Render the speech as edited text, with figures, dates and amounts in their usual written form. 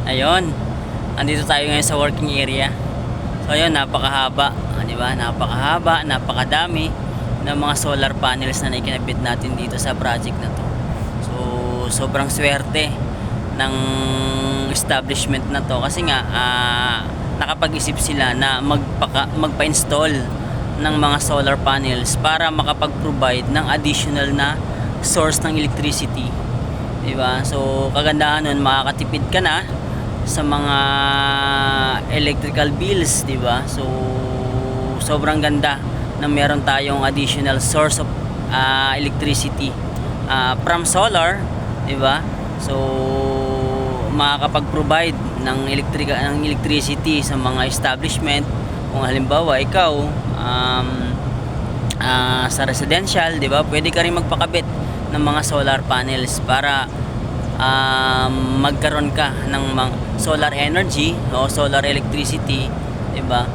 Ayun, andito tayo ngayon sa working area. So ayun, napakahaba, di ba? Napakahaba, napakadami ng mga solar panels na ikinabit natin dito sa project na to. So sobrang swerte ng establishment na to kasi nga nakapag-isip sila na magpa-install ng mga solar panels para makapag-provide ng additional na source ng electricity, di ba? So kagandahan nun, makakatipid ka na sa mga electrical bills, di ba? So sobrang ganda na meron tayong additional source of electricity from solar, di ba? So makakapag-provide ng electricity sa mga establishment. Kung halimbawa ikaw sa residential, di ba? Pwede ka rin magpakabit ng mga solar panels para magkaroon ka ng solar energy o solar electricity, 'di ba?